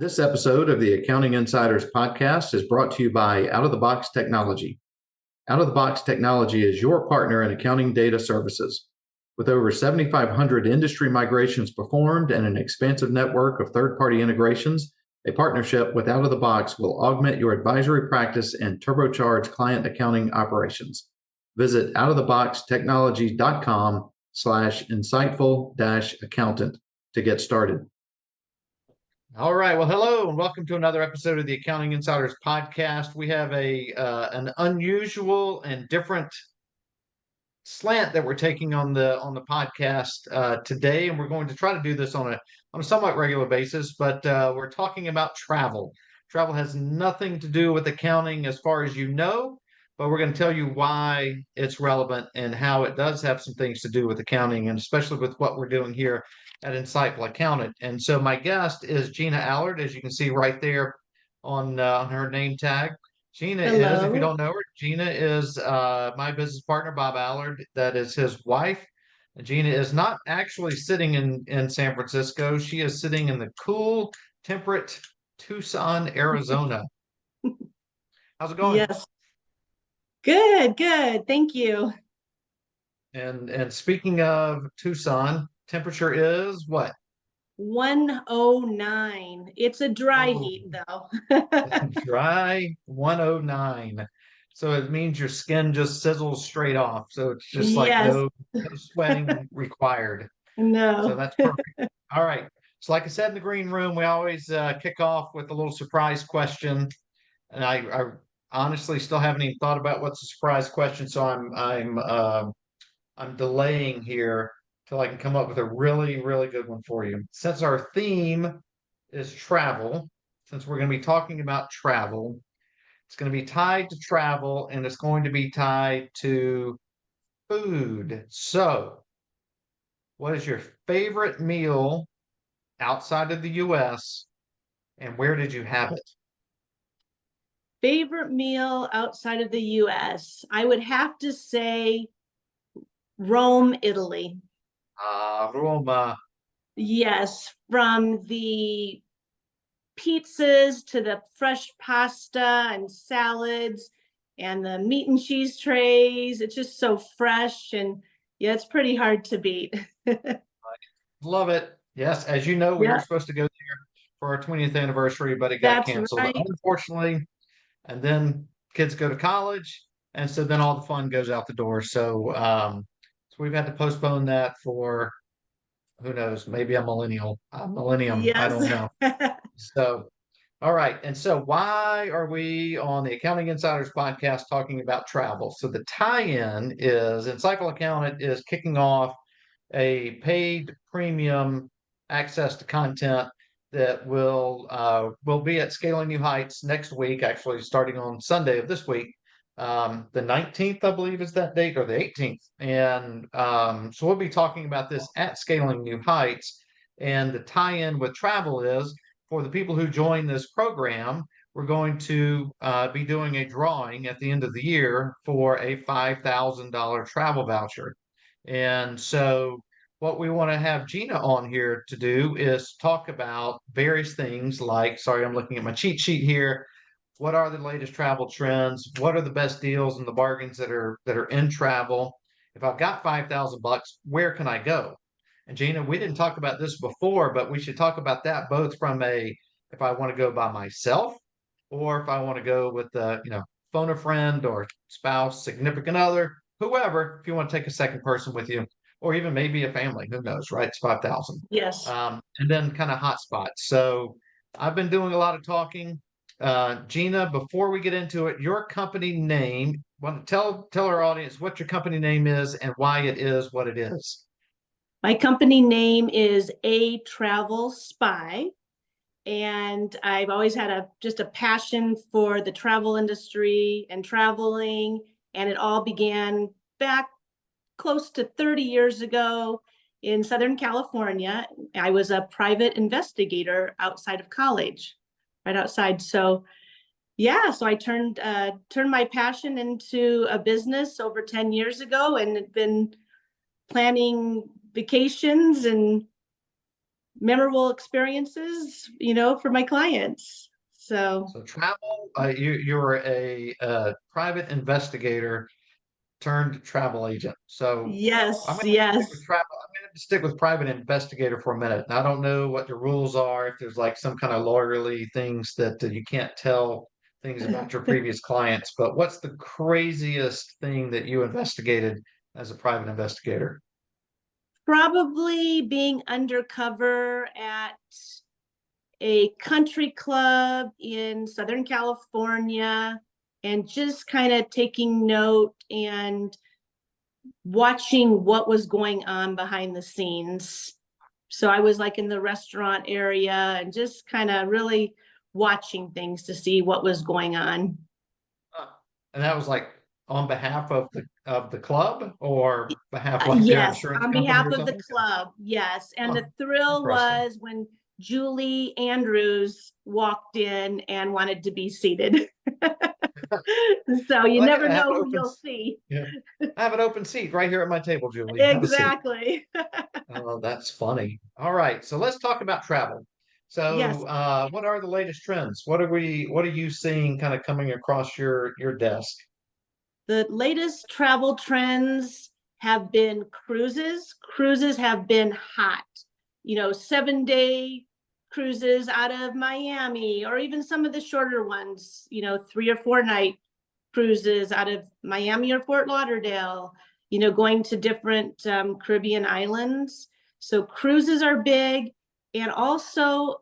This episode of the Accounting Insiders podcast is brought to you by Out-of-the-Box Technology. Out-of-the-Box Technology is your partner in accounting data services. With over 7,500 industry migrations performed and an expansive network of third-party integrations, a partnership with Out-of-the-Box will augment your advisory practice and turbocharge client accounting operations. Visit outoftheboxtechnology.com/insightful-accountant to get started. All right. Well, hello and welcome to another episode of the Accounting Insiders podcast. We have an unusual and different slant that we're taking on the podcast today, and we're going to try to do this on a somewhat regular basis. But we're talking about travel. Travel has nothing to do with accounting, as far as you know, but we're going to tell you why it's relevant and how it does have some things to do with accounting, and especially with what we're doing here at Insightful Accountant. And so my guest is Gina Allard, as you can see right there on her name tag. Gina Hello. is, if you don't know her, Gina is my business partner, Bob Allard. That is his wife. Gina is not actually sitting in San Francisco. She is sitting in the cool, temperate Tucson, Arizona. How's it going? Yes. Good. Thank you. And speaking of Tucson, temperature is what? 109. It's a dry heat though. Dry 109. So it means your skin just sizzles straight off. So it's just like Yes. no sweating required. No. So that's perfect. All right. So like I said in the green room, we always kick off with a little surprise question. And I honestly still haven't even thought about what's the surprise question. So I'm delaying here till I can come up with a really, really good one for you. Since our theme is travel, since we're going to be talking about travel, it's going to be tied to travel and it's going to be tied to food. So, what is your favorite meal outside of the US and where did you have it? Favorite meal outside of the US? I would have to say Rome, Italy. Roma. Yes, from the pizzas to the fresh pasta and salads and the meat and cheese trays. It's just so fresh, and yeah, it's pretty hard to beat. Love it. Yes, as you know, we were Yeah, supposed to go there for our 20th anniversary, but it got that's canceled, right. unfortunately. And then kids go to college, and so then all the fun goes out the door. So we've had to postpone that for who knows, maybe a millennium. I don't Yes. know. So, all right. And so, why are we on the Accounting Insiders podcast talking about travel? So, the tie-in is Insightful Accountant is kicking off a paid premium access to content that will be at Scaling New Heights next week, actually starting on Sunday of this week. The 19th, I believe, is that date, or the 18th. And so we'll be talking about this at Scaling New Heights. And the tie-in with travel is for the people who join this program, we're going to be doing a drawing at the end of the year for a $5,000 travel voucher. And so what we want to have Gina on here to do is talk about various things like, sorry, I'm looking at my cheat sheet here. What are the latest travel trends? What are the best deals and the bargains that are in travel? If I've got $5,000, where can I go? And Gina, we didn't talk about this before, but we should talk about that both from if I want to go by myself or if I want to go with phone a friend or spouse, significant other, whoever, if you want to take a second person with you, or even maybe a family, who knows, right? It's 5,000. Yes. And then kind of hot spots. So I've been doing a lot of talking. Gina, before we get into it, your company name, tell our audience what your company name is and why it is what it is. My company name is A Travel Spy, and I've always had just a passion for the travel industry and traveling, and it all began back close to 30 years ago in Southern California. I was a private investigator outside of college, right outside. So yeah, so I turned my passion into a business over 10 years ago, and it's been planning vacations and memorable experiences, for my clients. So So travel, you're a private investigator turned travel agent. So I'm yes, going to stick with yes. travel. I'm going to stick with private investigator for a minute. I don't know what the rules are, if there's like some kind of lawyerly things that you can't tell things about your previous clients, but what's the craziest thing that you investigated as a private investigator? Probably being undercover at a country club in Southern California and just kind of taking note and watching what was going on behind the scenes. So I was like in the restaurant area and just kind of really watching things to see what was going on. Huh. And that was like on behalf of the club or behalf like their Yes, insurance on company behalf or of the something? club. Yes. And Huh. the thrill Interesting. was when Julie Andrews walked in and wanted to be seated. So you Well, never know who you'll see. yeah. I have an open seat right here at my table, Julie. Have a seat. Exactly. Oh, that's funny. All right, so let's talk about travel. Yes. So, what are the latest trends? What are you seeing kind of coming across your desk? The latest travel trends have been cruises. Cruises have been hot. 7-day cruises out of Miami, or even some of the shorter ones, 3 or 4 night cruises out of Miami or Fort Lauderdale, going to different Caribbean islands. So cruises are big, and also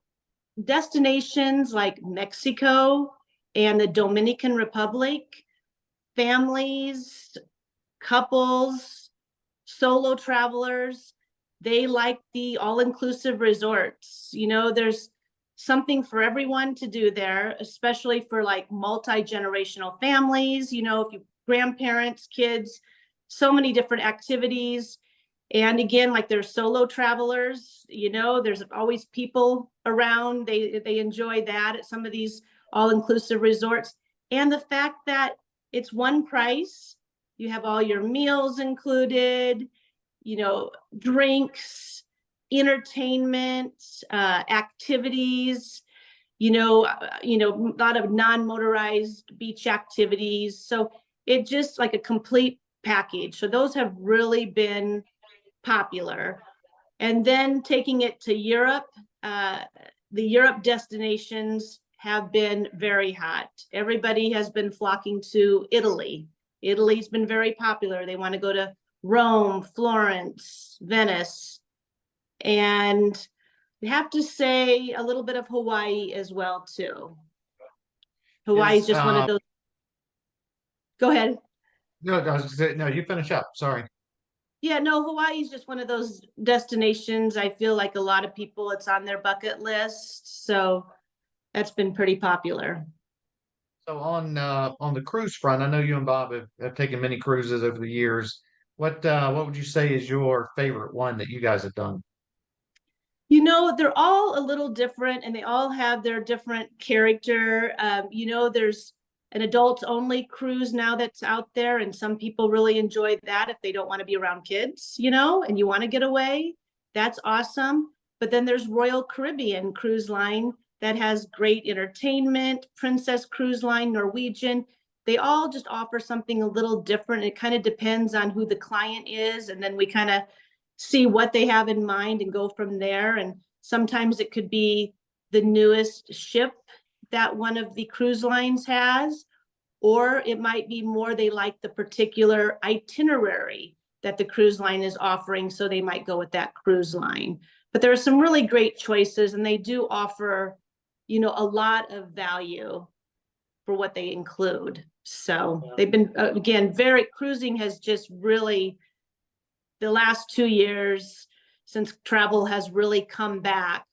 destinations like Mexico and the Dominican Republic, families, couples, solo travelers, they like the all-inclusive resorts. There's something for everyone to do there, especially for like multi-generational families, if you grandparents, kids, so many different activities. And again, like there's solo travelers, there's always people around. They enjoy that at some of these all-inclusive resorts. And the fact that it's one price, you have all your meals included, drinks, entertainment, activities, a lot of non-motorized beach activities. So it just like a complete package. So those have really been popular. And then taking it to Europe, the Europe destinations have been very hot. Everybody has been flocking to Italy. Italy's been very popular. They want to go to Rome, Florence, Venice, and you have to say a little bit of Hawaii as well too. Hawaii is Is just one of those. Go ahead. no, I was gonna say, no, you finish up. Sorry. Yeah, no, Hawaii is just one of those destinations. I feel like a lot of people, it's on their bucket list. So that's been pretty popular. So on the cruise front, I know you and Bob have taken many cruises over the years. What would you say is your favorite one that you guys have done? They're all a little different and they all have their different character. There's an adults only cruise now that's out there, and some people really enjoy that if they don't want to be around kids, and you want to get away. That's awesome. But then there's Royal Caribbean Cruise Line that has great entertainment, Princess Cruise Line, Norwegian. They all just offer something a little different. It kind of depends on who the client is, and then we kind of see what they have in mind and go from there. And sometimes it could be the newest ship that one of the cruise lines has, or it might be more they like the particular itinerary that the cruise line is offering, so they might go with that cruise line. But there are some really great choices, and they do offer, a lot of value for what they include. So they've been, again, cruising has just really, the last 2 years, since travel has really come back,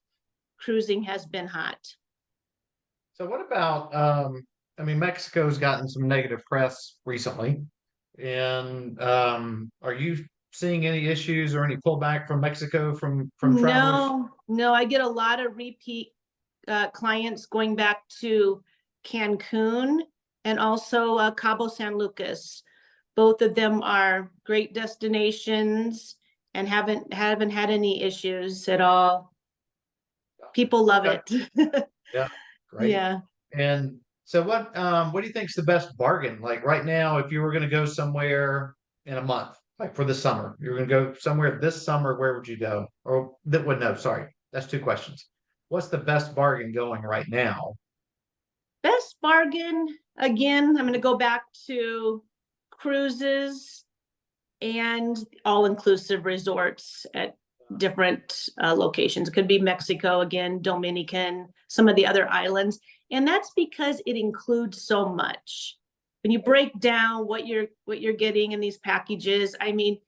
cruising has been hot. So what about I mean Mexico's gotten some negative press recently. And are you seeing any issues or any pullback from Mexico from travelers? No, no, I get a lot of repeat clients going back to Cancun and also Cabo San Lucas. Both of them are great destinations. and haven't had any issues at all. People love Okay. it. Yeah. Great. Yeah. And so what do you think is the best bargain? Like right now, if you were going to go somewhere in a month, like for the summer, you were going to go somewhere this summer, where would you go? Or that would no, sorry. That's two questions. What's the best bargain going right now? Best bargain, again, I'm going to go back to cruises and all-inclusive resorts at different locations. It could be Mexico, again, Dominican, some of the other islands. And that's because it includes so much. When you break down what you're getting in these packages, I mean,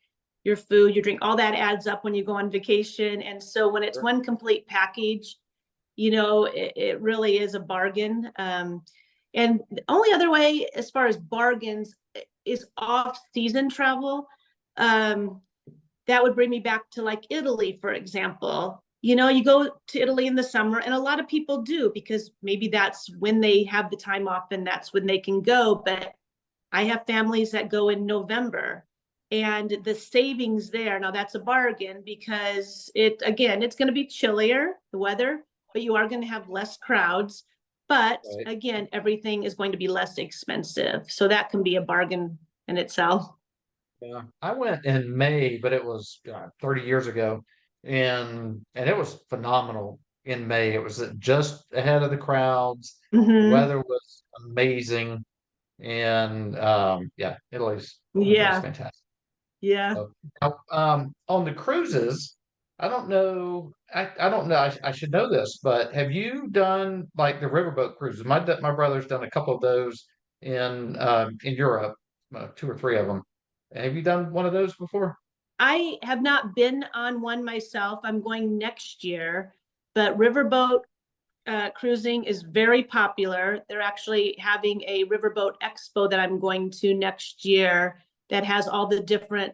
your food, your drink, all that adds up when you go on vacation. And so when it's one complete package, it really is a bargain. And the only other way, as far as bargains, is off-season travel. That would bring me back to like Italy, for example. You go to Italy in the summer, and a lot of people do because maybe that's when they have the time off and that's when they can go. But I have families that go in November, and the savings there, now that's a bargain because it's going to be chillier, the weather, but you are going to have less crowds. But Right. again, everything is going to be less expensive. So that can be a bargain in itself. Yeah. I went in May, but it was 30 years ago, and it was phenomenal in May. It was just ahead of the crowds. The Hmm. weather was amazing, and yeah, Italy's Yeah. fantastic. Yeah. So, on the cruises, I don't know. I don't know. I should know this, but have you done like the riverboat cruises? My brother's done a couple of those in Europe, two or three of them. Have you done one of those before? I have not been on one myself. I'm going next year, but riverboat cruising is very popular. They're actually having a riverboat expo that I'm going to next year that has all the different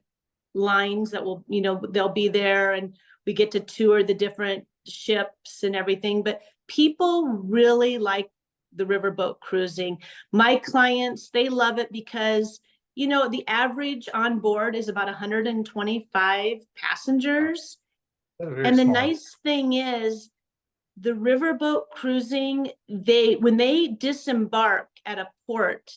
lines that will, they'll be there, and we get to tour the different ships and everything. But people really like the riverboat cruising. My clients, they love it because the average on board is about 125 passengers. They're very And the small. nice thing is the riverboat cruising, when they disembark at a port,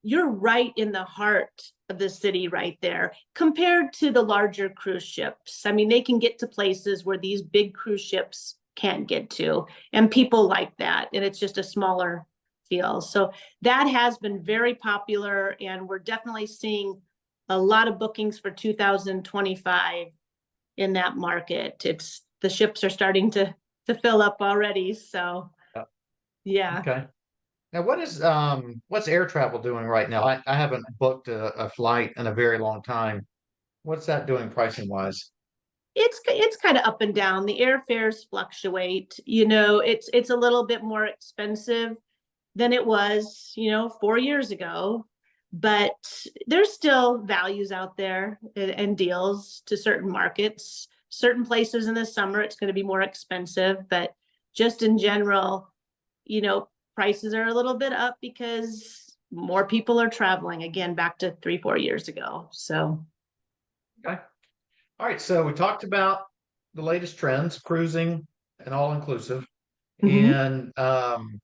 you're right in the heart of the city right there compared to the larger cruise ships. I mean, they can get to places where these big cruise ships can't get to, and people like that. And it's just a smaller feel. So that has been very popular, and we're definitely seeing a lot of bookings for 2025 in that market. It's the ships are starting to fill up already. So Yeah. yeah. Okay. Now, what's air travel doing right now? I haven't booked a flight in a very long time. What's that doing pricing wise? It's kind of up and down. The airfares fluctuate. It's a little bit more expensive than it was, 4 years ago. But there's still values out there and deals to certain markets. Certain places in the summer, it's going to be more expensive, but just in general, prices are a little bit up because more people are traveling again back to 3, 4 years ago. So Okay. All right. So we talked about the latest trends, cruising and all inclusive. mhm. And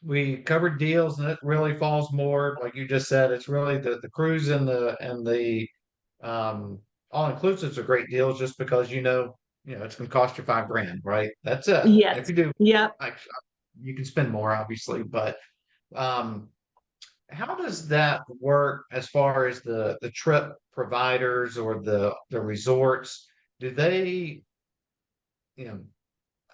we covered deals, and it really falls more, like you just said, it's really the cruise and the um all inclusives are great deals just because it's gonna cost you $5,000, right? That's it. And if Yes. you do, Yep. like, you can spend more, obviously, but um how does that work as far as the trip providers or the resorts? Do they, you know,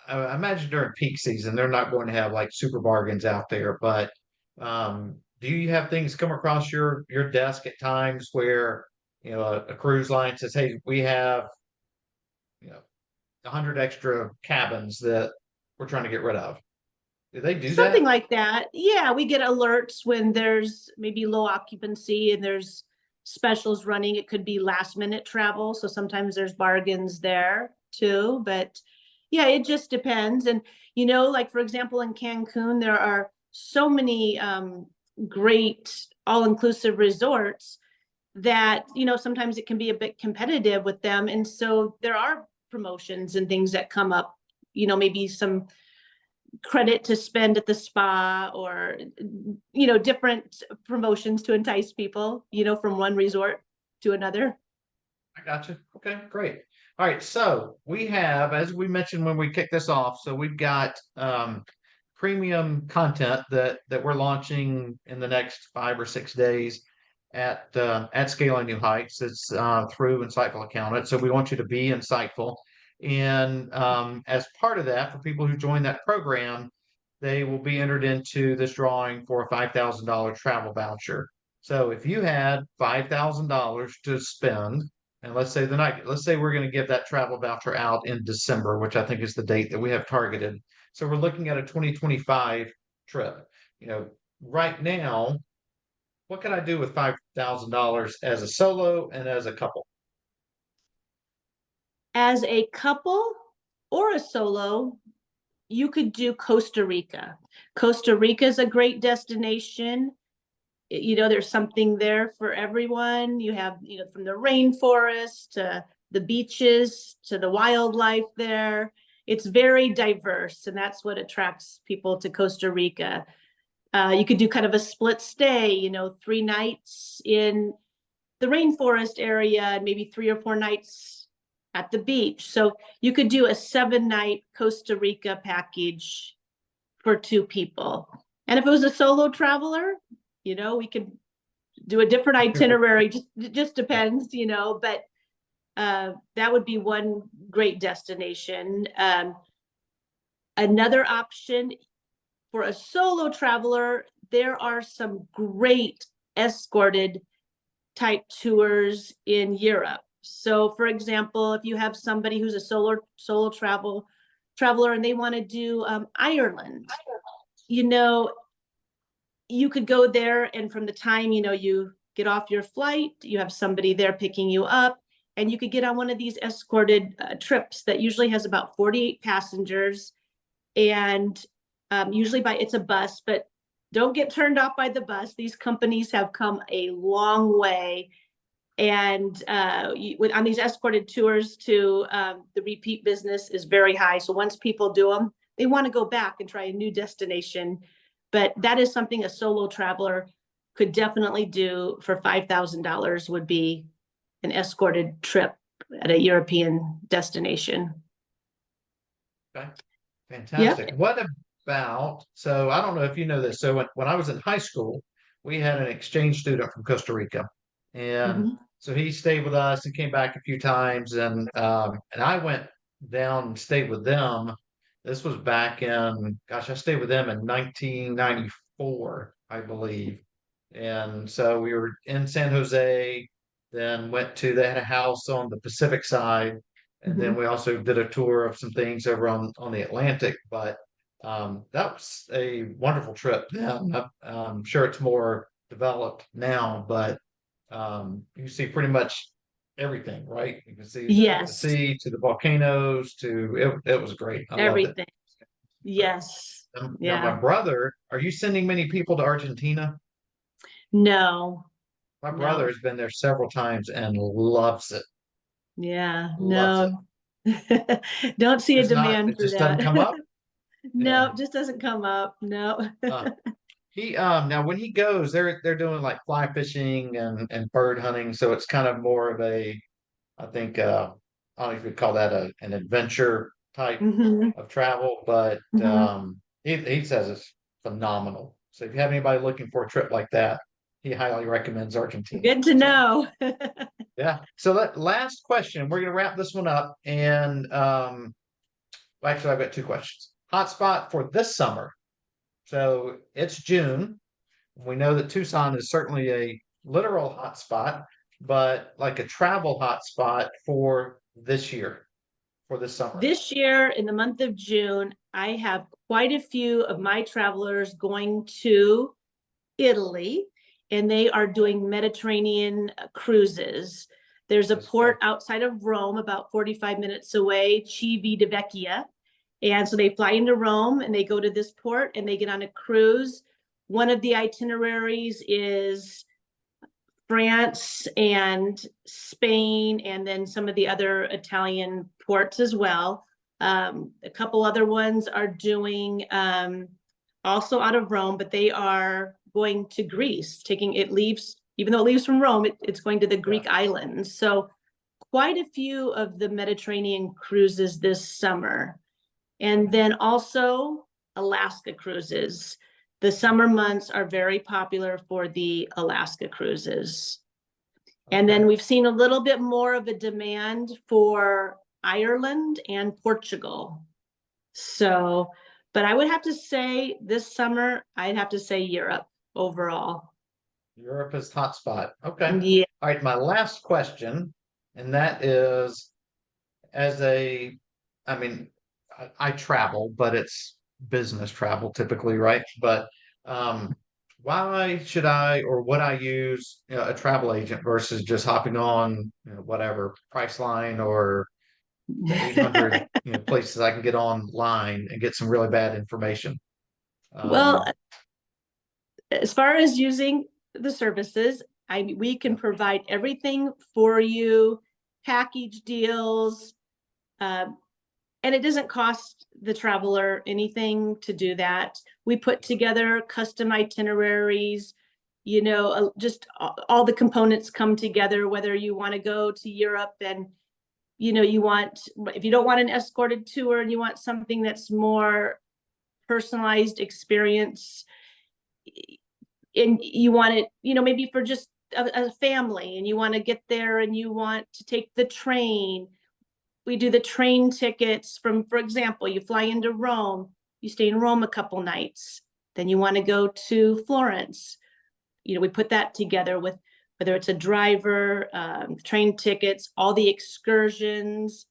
I imagine during peak season, they're not going to have like super bargains out there, but do you have things come across your desk at times where, a cruise line says, "Hey, we have, 100 extra cabins that we're trying to get rid of." Do they do Something that? like that. Yeah, we get alerts when there's maybe low occupancy and there's specials running. It could be last minute travel. So sometimes there's bargains there too. But yeah, it just depends. And, like for example, in Cancun, there are so many great all inclusive resorts. that, sometimes it can be a bit competitive with them. And so there are promotions and things that come up, maybe some credit to spend at the spa, or, different promotions to entice people, from one resort to another. I got you. Okay, great. All right, so we have, as we mentioned when we kicked this off, so we've got premium content that we're launching in the next 5 or 6 days at Scaling New Heights. It's through Insightful Accountant. So we want you to be insightful. And as part of that, for people who join that program, they will be entered into this drawing for a $5,000 travel voucher. So if you had $5,000 to spend, and let's say we're going to give that travel voucher out in December, which I think is the date that we have targeted. So we're looking at a 2025 trip. Right now, what can I do with $5,000 as a solo and as a couple? As a couple or a solo, you could do Costa Rica. Costa Rica is a great destination. There's something there for everyone. You have, from the rainforest to the beaches to the wildlife there. It's very diverse, and that's what attracts people to Costa Rica. You could do kind of a split stay, 3 nights in the rainforest area and maybe 3 or 4 nights at the beach. So you could do a 7-night Costa Rica package for 2 people. And if it was a solo traveler, we could do a different itinerary. Just depends, but that would be one great destination. Another option for a solo traveler, there are some great escorted type tours in Europe. So for example, if you have somebody who's a solo traveler and they want to do Ireland, you could go there, and from the time, you get off your flight, you have somebody there picking you up, and you could get on one of these escorted trips that usually has about 48 passengers. And usually it's a bus, but don't get turned off by the bus. These companies have come a long way. And on these escorted tours too, the repeat business is very high. So once people do them, they want to go back and try a new destination. But that is something a solo traveler could definitely do for $5,000, would be an escorted trip at a European destination. Okay, fantastic. Yep. What about, so I don't know if you know this. So when I was in high school, we had an exchange student from Costa Rica. And so he stayed with us and came back a few times. And I went down and stayed with them. This was back in, gosh, I stayed with them in 1994, I believe. And so we were in San Jose, then they had a house on the Pacific side. And then we also did a tour of some things over on the Atlantic. But that was a wonderful trip. I'm sure it's more developed now, but you see pretty much everything, right? You can see the sea to the volcanoes to it was great. I loved it. Yes. Now my brother, are you sending many people to Argentina? No. My brother has been there several times and loves it. Yeah, no. Don't see a demand for that. It just doesn't come up? No, it just doesn't come up. No. He now when he goes, they're doing like fly fishing and bird hunting, so it's kind of more of a, I think I don't know if you'd call that an adventure type of travel, but he says it's phenomenal. So if you have anybody looking for a trip like that, he highly recommends Argentina. Good to know. Yeah. So that last question, we're gonna wrap this one up, and actually I've got 2 questions. Hotspot for this summer. So it's June. We know that Tucson is certainly a literal hotspot, but like a travel hotspot for this year, for this summer. This year, in the month of June, I have quite a few of my travelers going to Italy, and they are doing Mediterranean cruises. There's a port outside of Rome, about 45 minutes away, Civitavecchia. And so they fly into Rome and they go to this port and they get on a cruise. One of the itineraries is France and Spain, and then some of the other Italian ports as well. A couple other ones are doing also out of Rome, but they are going to Greece, even though it leaves from Rome, it's going to the Greek islands. So quite a few of the Mediterranean cruises this summer. And then also Alaska cruises. The summer months are very popular for the Alaska cruises. And then we've seen a little bit more of a demand for Ireland and Portugal. So, but I would have to say this summer, I'd have to say Europe overall. Europe is hotspot. Okay. Yeah. All right. My last question, and that is, I mean, I travel, but it's business travel typically, right? But why should I or would I use a travel agent versus just hopping on whatever Priceline or the 800 places I can get online and get some really bad information? Well, as far as using the services, we can provide everything for you, package deals, and it doesn't cost the traveler anything to do that. We put together custom itineraries, just all the components come together, whether you want to go to Europe and, if you don't want an escorted tour and you want something that's more personalized experience, and you want it, maybe for just a family, and you want to get there and you want to take the train. We do the train tickets for example, you fly into Rome, you stay in Rome a couple nights, then you want to go to Florence. We put that together with whether it's a driver, train tickets, all the excursions,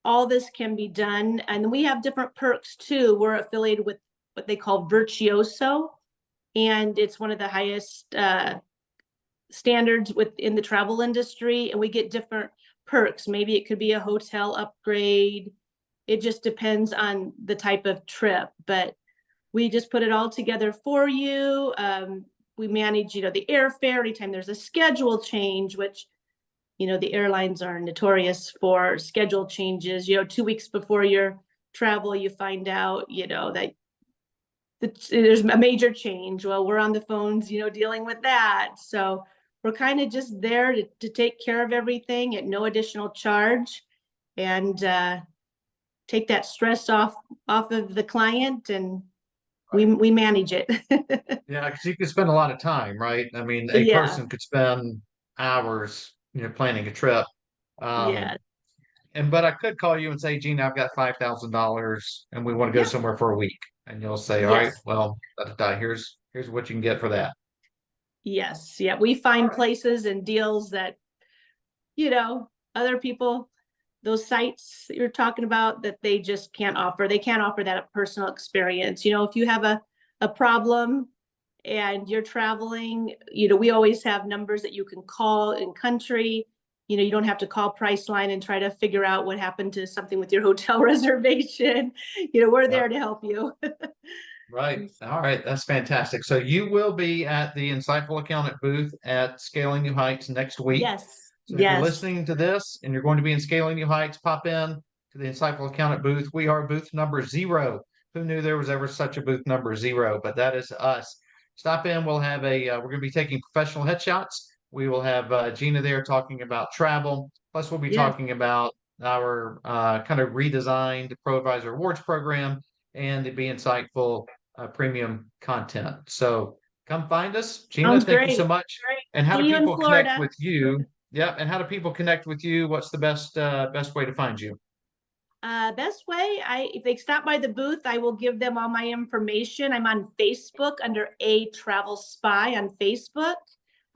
all this can be done. And we have different perks too. We're affiliated with what they call Virtuoso, and it's one of the highest standards within the travel industry, and we get different perks. Maybe it could be a hotel upgrade. It just depends on the type of trip, but we just put it all together for you. We manage, the airfare anytime there's a schedule change, which, the airlines are notorious for schedule changes. 2 weeks before your travel, you find out, that there's a major change. Well, we're on the phones, dealing with that. So we're kind of just there to take care of everything at no additional charge, and take that stress off of the client, and we manage it. Yeah, because you could spend a lot of time, right? I mean, a Yeah, person could spend hours, planning a trip. yeah, But I could call you and say, Gina, I've got $5,000 and we want to go yeah, somewhere for a week. And you'll say, all right, yes, well, here's what you can get for that. yes, yeah. We find places and deals that, other people, those sites that you're talking about, that they just can't offer. They can't offer that personal experience. If you have a problem and you're traveling, we always have numbers that you can call in country. You don't have to call Priceline and try to figure out what happened to something with your hotel reservation. We're there to help you. Right. All right. That's fantastic. So you will be at the Insightful Accountant booth at Scaling New Heights next week. Yes. So if you're Yes. listening to this and you're going to be in Scaling New Heights, pop in to the Insightful Accountant booth. We are booth number 0. Who knew there was ever such a booth number 0? But that is us. Stop in. We'll have we're going to be taking professional headshots. We will have Gina there talking about travel. Plus, we'll be Yeah. talking about our kind of redesigned Pro Advisor Awards program and the Be Insightful premium content. So come find us. Gina, Sounds thank great. you so much. Great. And how See do you in people connect Florida. with you? Yeah, and how do people connect with you? What's the best way to find you? Best way, if they stop by the booth, I will give them all my information. I'm on Facebook under A Travel Spy on Facebook.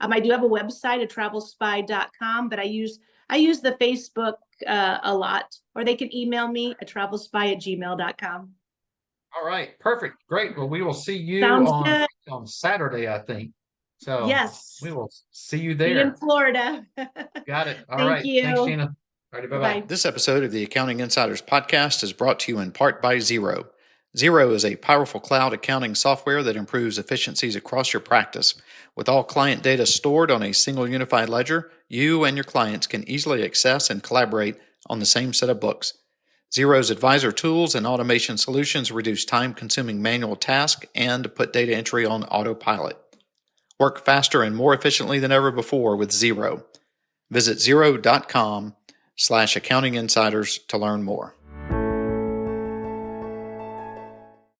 I do have a website, travelsspy.com, but I use the Facebook a lot, or they can email me at travelspy@gmail.com. All right, perfect, great. Well, we will see you Sounds good. on Saturday, I think. So Yes. we will see you See you in there. Florida. Got it. All Thank right. you. Thanks, Gina. All righty, bye-bye. Bye. This episode of the Accounting Insiders Podcast is brought to you in part by Xero. Xero is a powerful cloud accounting software that improves efficiencies across your practice. With all client data stored on a single unified ledger, you and your clients can easily access and collaborate on the same set of books. Xero's advisor tools and automation solutions reduce time-consuming manual tasks and put data entry on autopilot. Work faster and more efficiently than ever before with Xero. Visit xero.com/accountinginsiders to learn more.